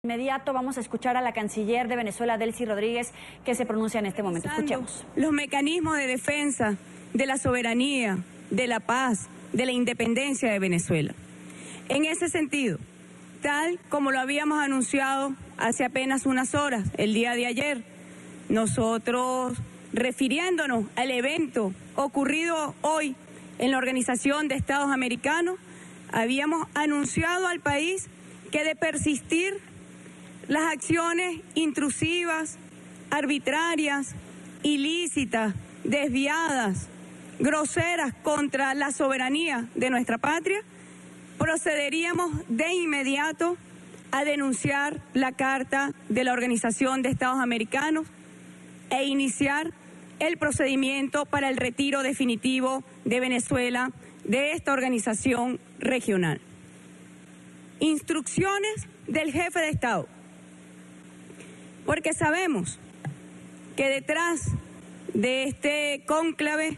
Inmediato vamos a escuchar a la canciller de Venezuela, Delcy Rodríguez, que se pronuncia en este momento. Escuchemos. Los mecanismos de defensa de la soberanía, de la paz, de la independencia de Venezuela. En ese sentido, tal como lo habíamos anunciado hace apenas unas horas, el día de ayer, nosotros, refiriéndonos al evento ocurrido hoy en la Organización de Estados Americanos, habíamos anunciado al país que de persistir las acciones intrusivas, arbitrarias, ilícitas, desviadas, groseras contra la soberanía de nuestra patria, procederíamos de inmediato a denunciar la Carta de la Organización de Estados Americanos e iniciar el procedimiento para el retiro definitivo de Venezuela de esta organización regional. Instrucciones del jefe de Estado. Porque sabemos que detrás de este cónclave,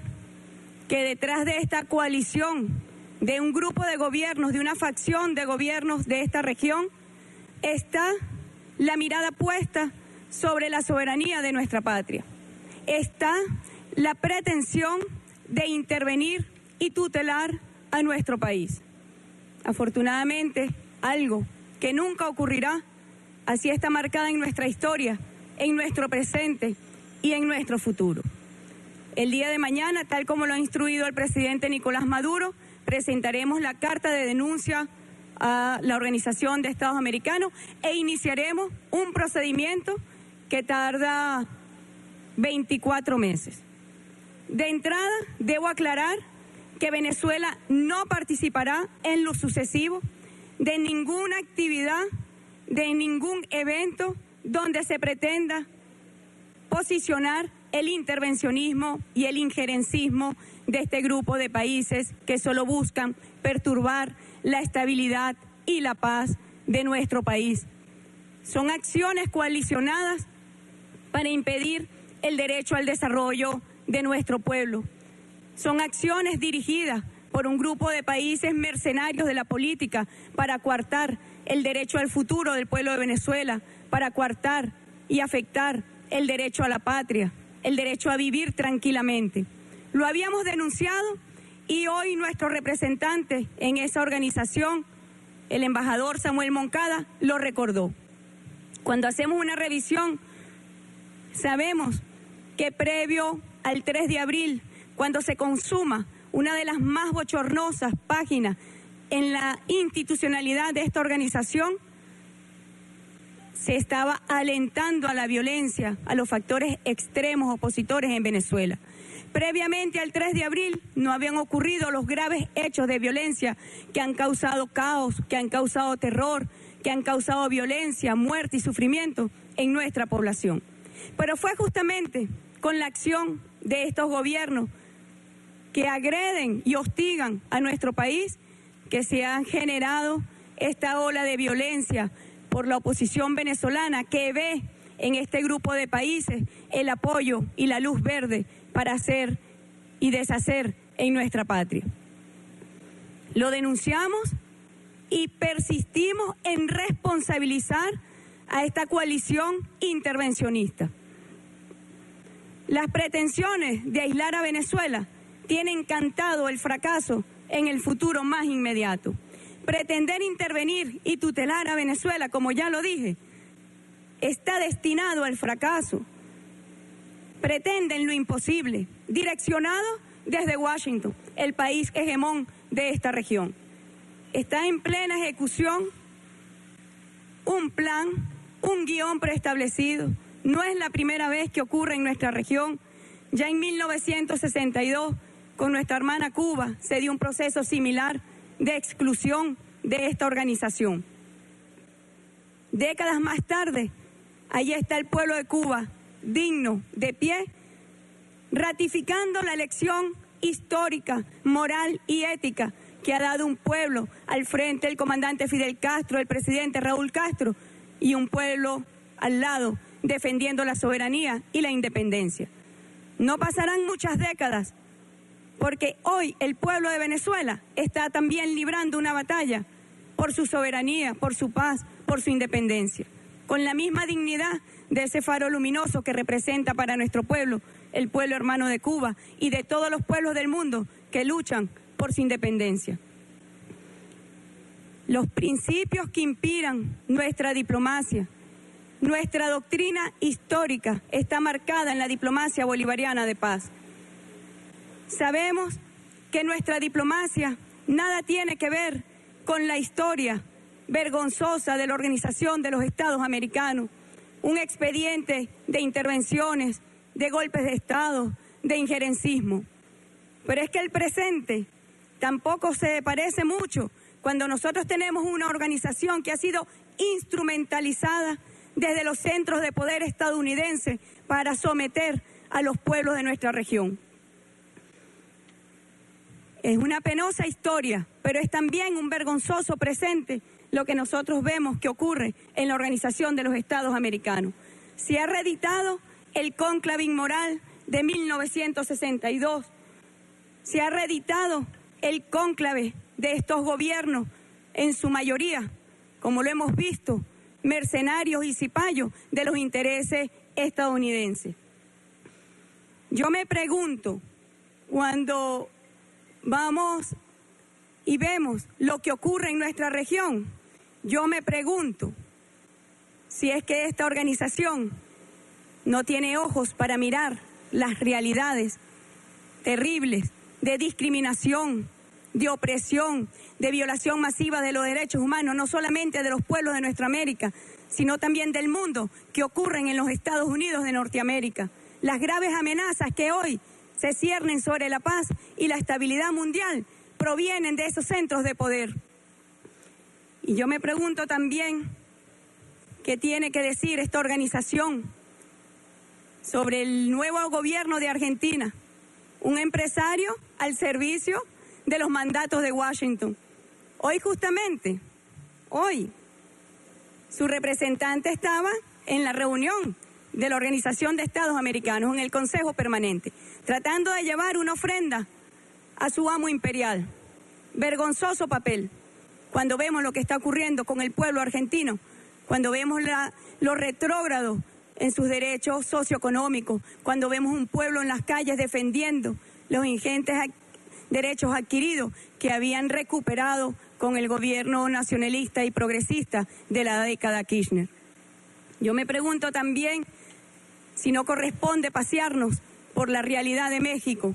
que detrás de esta coalición, de un grupo de gobiernos, de una facción de gobiernos de esta región, está la mirada puesta sobre la soberanía de nuestra patria. Está la pretensión de intervenir y tutelar a nuestro país. Afortunadamente, algo que nunca ocurrirá, así está marcada en nuestra historia, en nuestro presente y en nuestro futuro. El día de mañana, tal como lo ha instruido el presidente Nicolás Maduro, presentaremos la carta de denuncia a la Organización de Estados Americanos e iniciaremos un procedimiento que tarda 24 meses. De entrada, debo aclarar que Venezuela no participará en lo sucesivo de ninguna actividad, de ningún evento donde se pretenda posicionar el intervencionismo y el injerencismo de este grupo de países que solo buscan perturbar la estabilidad y la paz de nuestro país. Son acciones coalicionadas para impedir el derecho al desarrollo de nuestro pueblo. Son acciones dirigidas por un grupo de países mercenarios de la política para coartar el derecho al futuro del pueblo de Venezuela, para coartar y afectar el derecho a la patria, el derecho a vivir tranquilamente. Lo habíamos denunciado y hoy nuestro representante en esa organización, el embajador Samuel Moncada, lo recordó. Cuando hacemos una revisión, sabemos que previo al 3 de abril, cuando se consuma una de las más bochornosas páginas en la institucionalidad de esta organización, se estaba alentando a la violencia, a los factores extremos opositores en Venezuela. Previamente al 3 de abril no habían ocurrido los graves hechos de violencia que han causado caos, que han causado terror, que han causado violencia, muerte y sufrimiento en nuestra población. Pero fue justamente con la acción de estos gobiernos que agreden y hostigan a nuestro país que se ha generado esta ola de violencia por la oposición venezolana que ve en este grupo de países el apoyo y la luz verde para hacer y deshacer en nuestra patria. Lo denunciamos y persistimos en responsabilizar a esta coalición intervencionista. Las pretensiones de aislar a Venezuela tienen cantado el fracaso en el futuro más inmediato. Pretender intervenir y tutelar a Venezuela, como ya lo dije, está destinado al fracaso. Pretenden lo imposible, direccionado desde Washington, el país hegemón de esta región. Está en plena ejecución un plan, un guión preestablecido. No es la primera vez que ocurre en nuestra región. Ya en 1962, con nuestra hermana Cuba, se dio un proceso similar de exclusión de esta organización. Décadas más tarde, allí está el pueblo de Cuba, digno, de pie, ratificando la elección histórica, moral y ética que ha dado un pueblo al frente del comandante Fidel Castro, el presidente Raúl Castro, y un pueblo al lado defendiendo la soberanía y la independencia. No pasarán muchas décadas porque hoy el pueblo de Venezuela está también librando una batalla por su soberanía, por su paz, por su independencia, con la misma dignidad de ese faro luminoso que representa para nuestro pueblo, el pueblo hermano de Cuba y de todos los pueblos del mundo que luchan por su independencia. Los principios que inspiran nuestra diplomacia, nuestra doctrina histórica está marcada en la diplomacia bolivariana de paz. Sabemos que nuestra diplomacia nada tiene que ver con la historia vergonzosa de la Organización de los Estados Americanos, un expediente de intervenciones, de golpes de Estado, de injerencismo. Pero es que el presente tampoco se parece mucho cuando nosotros tenemos una organización que ha sido instrumentalizada desde los centros de poder estadounidenses para someter a los pueblos de nuestra región. Es una penosa historia, pero es también un vergonzoso presente lo que nosotros vemos que ocurre en la Organización de los Estados Americanos. Se ha reeditado el cónclave inmoral de 1962, se ha reeditado el cónclave de estos gobiernos, en su mayoría, como lo hemos visto, mercenarios y cipayos de los intereses estadounidenses. Yo me pregunto, cuando vamos y vemos lo que ocurre en nuestra región, yo me pregunto si es que esta organización no tiene ojos para mirar las realidades terribles de discriminación, de opresión, de violación masiva de los derechos humanos, no solamente de los pueblos de nuestra América, sino también del mundo, que ocurren en los Estados Unidos de Norteamérica. Las graves amenazas que hoy se ciernen sobre la paz y la estabilidad mundial provienen de esos centros de poder. Y yo me pregunto también, ¿qué tiene que decir esta organización sobre el nuevo gobierno de Argentina? Un empresario al servicio de los mandatos de Washington. Hoy justamente, su representante estaba en la reunión de la Organización de Estados Americanos, en el Consejo Permanente, tratando de llevar una ofrenda a su amo imperial. Vergonzoso papel, cuando vemos lo que está ocurriendo con el pueblo argentino, cuando vemos lo retrógrado en sus derechos socioeconómicos, cuando vemos un pueblo en las calles defendiendo los ingentes derechos adquiridos que habían recuperado con el gobierno nacionalista y progresista de la década Kirchner. Yo me pregunto también si no corresponde pasearnos por la realidad de México.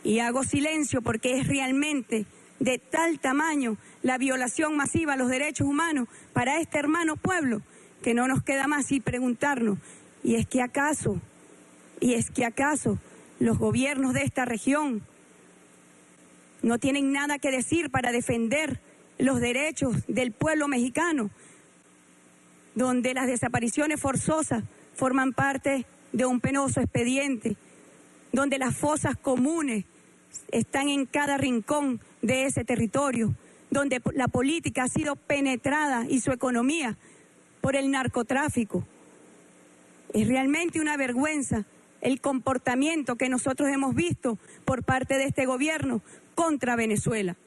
Y hago silencio porque es realmente de tal tamaño la violación masiva a los derechos humanos para este hermano pueblo que no nos queda más y preguntarnos, ¿y es que acaso los gobiernos de esta región no tienen nada que decir para defender los derechos del pueblo mexicano, donde las desapariciones forzosas forman parte de un penoso expediente, donde las fosas comunes están en cada rincón de ese territorio, donde la política ha sido penetrada y su economía por el narcotráfico? Es realmente una vergüenza el comportamiento que nosotros hemos visto por parte de este gobierno contra Venezuela.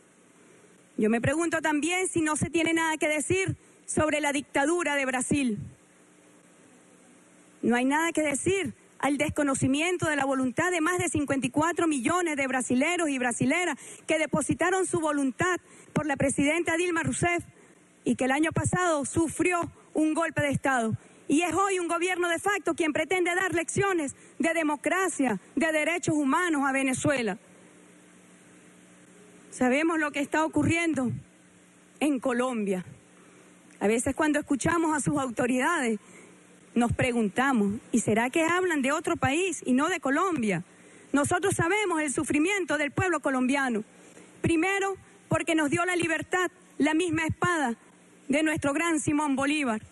Yo me pregunto también si no se tiene nada que decir sobre la dictadura de Brasil. No hay nada que decir al desconocimiento de la voluntad de más de 54 millones de brasileros y brasileras que depositaron su voluntad por la presidenta Dilma Rousseff y que el año pasado sufrió un golpe de Estado. Y es hoy un gobierno de facto quien pretende dar lecciones de democracia, de derechos humanos a Venezuela. Sabemos lo que está ocurriendo en Colombia. A veces cuando escuchamos a sus autoridades nos preguntamos, ¿y será que hablan de otro país y no de Colombia? Nosotros sabemos el sufrimiento del pueblo colombiano. Primero, porque nos dio la libertad, la misma espada de nuestro gran Simón Bolívar.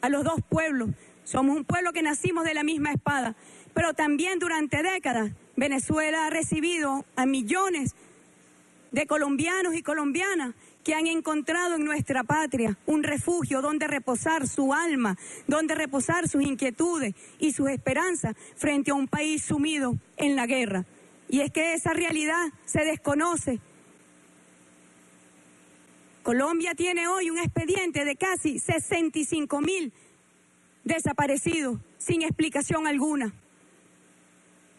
A los dos pueblos, somos un pueblo que nacimos de la misma espada, pero también durante décadas Venezuela ha recibido a millones de colombianos y colombianas que han encontrado en nuestra patria un refugio donde reposar su alma, donde reposar sus inquietudes y sus esperanzas frente a un país sumido en la guerra. Y es que esa realidad se desconoce Colombia tiene hoy un expediente de casi 65.000 desaparecidos sin explicación alguna.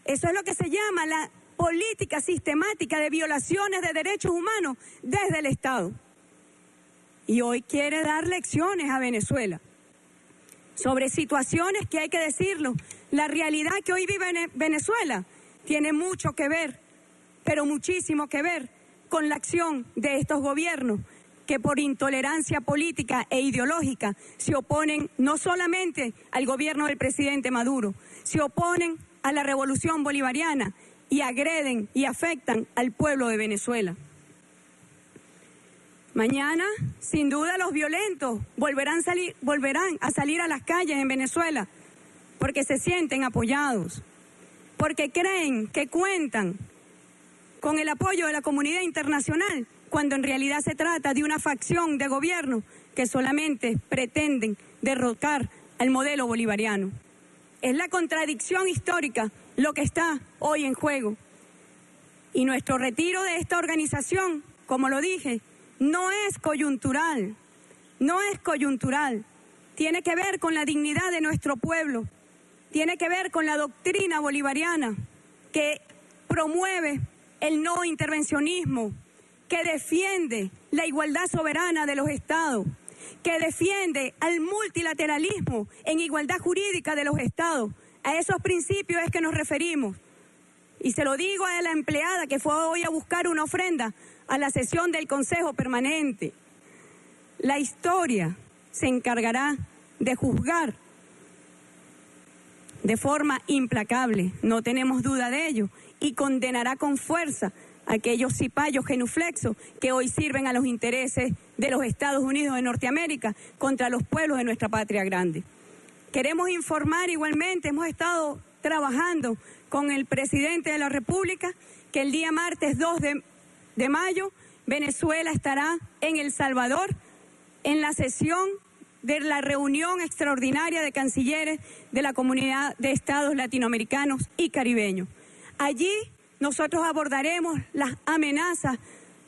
Eso es lo que se llama la política sistemática de violaciones de derechos humanos desde el Estado. Y hoy quiere dar lecciones a Venezuela sobre situaciones que hay que decirlo. La realidad que hoy vive Venezuela tiene mucho que ver, pero muchísimo que ver con la acción de estos gobiernos que por intolerancia política e ideológica se oponen no solamente al gobierno del presidente Maduro, se oponen a la revolución bolivariana y agreden y afectan al pueblo de Venezuela. Mañana, sin duda, los violentos volverán a salir a las calles en Venezuela porque se sienten apoyados, porque creen que cuentan con el apoyo de la comunidad internacional, cuando en realidad se trata de una facción de gobierno que solamente pretenden derrocar al modelo bolivariano. Es la contradicción histórica lo que está hoy en juego. Y nuestro retiro de esta organización, como lo dije, no es coyuntural, no es coyuntural. Tiene que ver con la dignidad de nuestro pueblo, tiene que ver con la doctrina bolivariana que promueve el no intervencionismo, que defiende la igualdad soberana de los estados, que defiende al multilateralismo en igualdad jurídica de los estados. A esos principios es que nos referimos. Y se lo digo a la empleada que fue hoy a buscar una ofrenda a la sesión del Consejo Permanente. La historia se encargará de juzgar de forma implacable, no tenemos duda de ello, y condenará con fuerza a aquellos cipayos genuflexos que hoy sirven a los intereses de los Estados Unidos de Norteamérica contra los pueblos de nuestra patria grande. Queremos informar igualmente, hemos estado trabajando con el presidente de la República, que el día martes 2 de mayo Venezuela estará en El Salvador en la sesión de la reunión extraordinaria de cancilleres de la Comunidad de Estados Latinoamericanos y Caribeños. Allí nosotros abordaremos las amenazas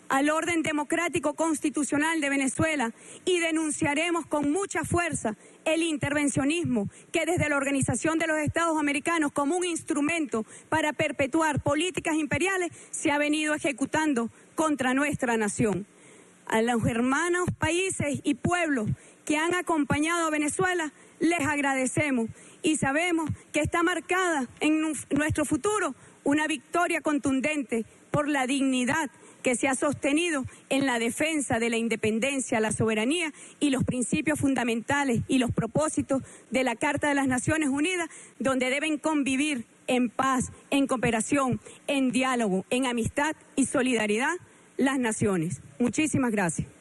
al orden democrático constitucional de Venezuela y denunciaremos con mucha fuerza el intervencionismo que desde la Organización de los Estados Americanos, como un instrumento para perpetuar políticas imperiales, se ha venido ejecutando contra nuestra nación. A los hermanos países y pueblos que han acompañado a Venezuela, les agradecemos y sabemos que está marcada en nuestro futuro una victoria contundente por la dignidad que se ha sostenido en la defensa de la independencia, la soberanía y los principios fundamentales y los propósitos de la Carta de las Naciones Unidas, donde deben convivir en paz, en cooperación, en diálogo, en amistad y solidaridad las naciones. Muchísimas gracias.